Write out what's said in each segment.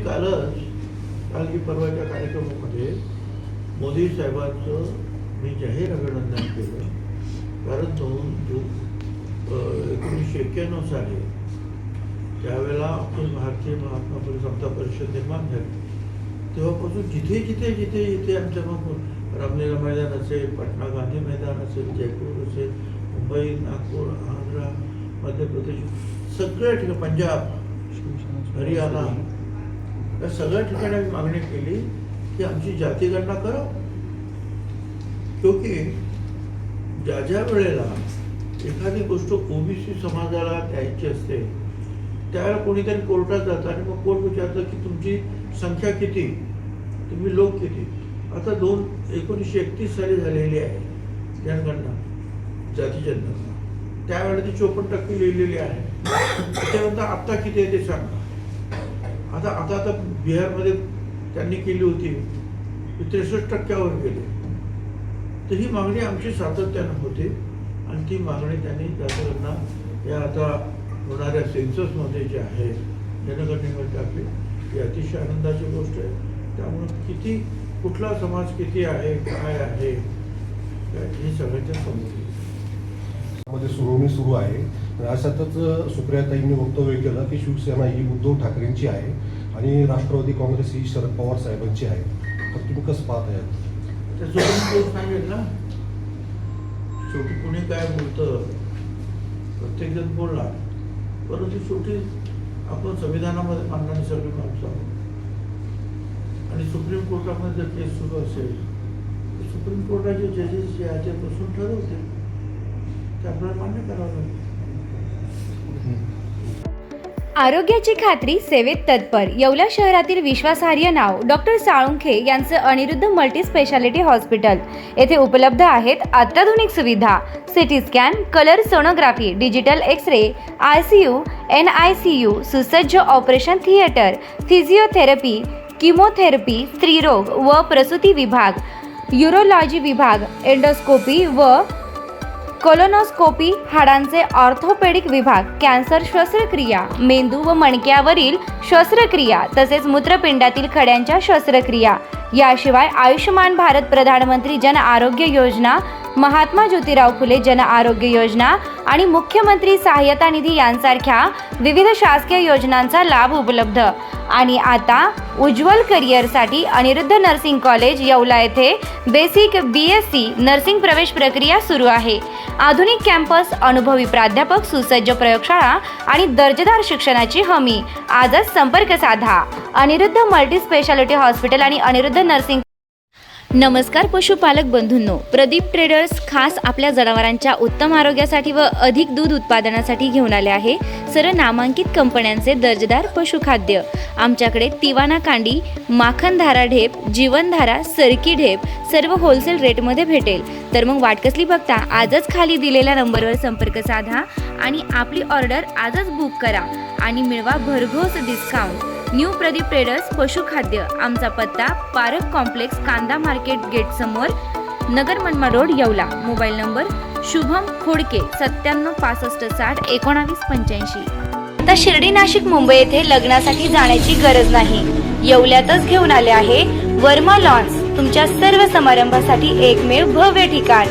काल की परवाच्या कार्यक्रमामध्ये मोदी साहेबांचं मी जाहीर अभिनंदन केलं. कारण 1991 साली त्यावेळेला अखिल भारतीय महात्मा फुले समता परिषद निर्माण झाली. तेव्हापासून जिथे जिथे जिथे जिथे आमच्या मग रामलीला मैदान असेल, पटना गांधी मैदान असेल, जयपूर असेल, मुंबई, नागपूर, आंध्रा, मध्य प्रदेश, सगळ्या ठिकाणी, पंजाब, हरियाणा, या सगळ्या ठिकाणी आम्ही मागणी केली की आमची जातीगणना करा. क्योंकि ज्या ज्या वेळेला एखादी गोष्ट ओबीसी समाजाला द्यायची असते त्यावेळेला कोणीतरी कोर्टात जातं आणि मग कोर्ट विचारतं की तुमची संख्या किती, तुम्ही लोक किती. आता 1931 साली झालेली आहे जनगणना, जाती जनगणना. त्यावेळेला ती 54% लिहिलेली आहे. त्याच्यानंतर आत्ता किती आहे ते सांगा. आता बिहारमध्ये त्यांनी केली होती, 63% गेले. तर ही मागणी आमची सातत्यानं होती आणि ती मागणी त्यांनी जातीगणना या आता होणाऱ्या सेन्ससमध्ये जे आहे जनगणनेमध्ये टाकली. ही अतिशय आनंदाची गोष्ट आहे. त्यामुळे कुठला समाज किती आहे, काय आहे, हे सगळ्यांच्या समोर मध्ये सुरू आहे. अशातच सुप्रियाताईंनी वक्तव्य केलं की शिवसेना ही उद्धव ठाकरेंची आहे आणि राष्ट्रवादी काँग्रेस ही शरद पवार साहेबांची आहे. तर तुम्ही कसं पाहताय? ते सुप्रीम कोर्ट सांगेल ना. शेवटी कुणी काय बोलतं, प्रत्येकजण बोलणार, परंतु शेवटी आपण संविधानामध्ये मानणारी सगळी माणसं आहोत. आणि सुप्रीम कोर्टामध्ये जर केस सुरू असेल तर सुप्रीम कोर्टाचे जजेस जे आहे ते बसून ठरवतील, ते आपल्याला मान्य करावं लागेल. आरोग्याची खात्री सेवेत तत्पर येवला शहरातील विश्वासार्ह नाव डॉक्टर साळुंखे यांचं अनिरुद्ध मल्टी स्पेशालिटी हॉस्पिटल. येथे उपलब्ध आहेत अत्याधुनिक सुविधा, CT scan, colour sonography, digital X ray, ICU, NICU, सुसज्ज ऑपरेशन थिएटर, फिजिओथेरपी, किमोथेरपी, स्त्रीरोग व प्रसूती विभाग, यूरोलॉजी विभाग, एंडोस्कोपी व कोलोनोस्कोपी, हाडांचे ऑर्थोपेडिक विभाग, कॅन्सर शस्त्रक्रिया, मेंदू व मणक्यावरील शस्त्रक्रिया तसेच मूत्रपिंडातील खड्यांच्या शस्त्रक्रिया. याशिवाय आयुष्यमान भारत प्रधानमंत्री जन आरोग्य योजना, महात्मा ज्योतिराव फुले जन आरोग्य योजना आणि मुख्यमंत्री सहाय्यता निधी यांसारख्या विविध शासकीय योजनांचा लाभ उपलब्ध. आणि आता उज्ज्वल करिअरसाठी अनिरुद्ध नर्सिंग कॉलेज येवला येथे बेसिक BSc नर्सिंग प्रवेश प्रक्रिया सुरू आहे. आधुनिक कॅम्पस, अनुभवी प्राध्यापक, सुसज्ज प्रयोगशाळा आणि दर्जेदार शिक्षणाची हमी. आजच संपर्क साधा. अनिरुद्ध मल्टी स्पेशालिटी हॉस्पिटल आणि अनिरुद्ध नर्सिंग. नमस्कार पशुपालक बंधूंनो, प्रदीप ट्रेडर्स खास आपल्या जनावरांच्या उत्तम आरोग्यासाठी व अधिक दूध उत्पादनासाठी घेऊन आले आहे सर्व नामांकित कंपन्यांचे दर्जेदार पशुखाद्य. आमच्याकडे तिवाना कांडी, माखनधारा ढेप, जीवनधारा, सरकी ढेप सर्व होलसेल रेटमध्ये भेटेल. तर मग वाट कसली बघता, आजच खाली दिलेल्या नंबरवर संपर्क साधा आणि आपली ऑर्डर आजच बुक करा आणि मिळवा भरघोस डिस्काउंट. न्यू प्रदीप ट्रेडर्स पशुखाद्य. आमचा पत्ता पारक कॉम्प्लेक्स, कांदा मार्केट गेट समोर, Nagar Manmad road, Yeola. Mobile number Shubham Khodke 97 65 60 19 85. आता शिर्डी, नाशिक, मुंबई येथे लग्नासाठी जाण्याची गरज नाही. येवल्यातच घेऊन आले आहे वर्मा लॉन्स. तुमच्या सर्व समारंभासाठी एकमेव भव्य ठिकाण.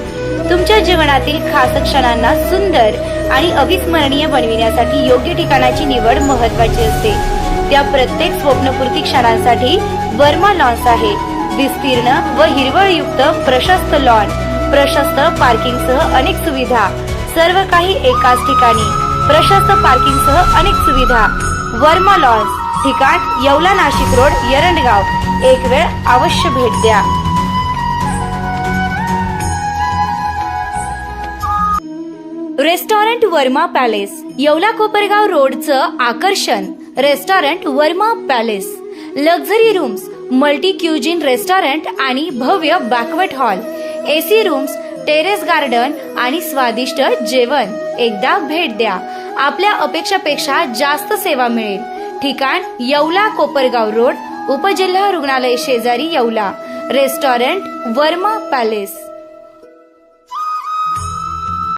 तुमच्या जीवनातील खास क्षणांना सुंदर आणि अविस्मरणीय बनविण्यासाठी योग्य ठिकाणाची निवड महत्त्वाची असते. त्या प्रत्येक स्वप्नपूर्ती क्षणांसाठी वर्मा लॉन्स आहे. विस्तीर्ण व हिरवळयुक्त प्रशस्त लॉन, प्रशस्त पार्किंगसह अनेक सुविधा, सर्व काही एकाच ठिकाणी. प्रशस्त पार्किंगसह अनेक सुविधा. वर्मा लॉन्स, ठिकाण येवला, नाशिक रोड, एरंडगाव. एक वेळ अवश्य भेट द्या. रेस्टॉरंट वर्मा पॅलेस, येवला कोपरगाव रोडचं आकर्षण. Restaurant Verma palace, luxury rooms, multi cuisine restaurant आणि भव्य banquet hall, AC rooms, terrace garden आणि स्वादिष्ट जेवण. एकदा भेट द्या. आपल्या अपेक्षापेक्षा जास्त सेवा मिळेल. ठिकाण येवला कोपरगाव रोड, उपजिल्हा रुग्णालय शेजारी, येवला. Restaurant Verma palace.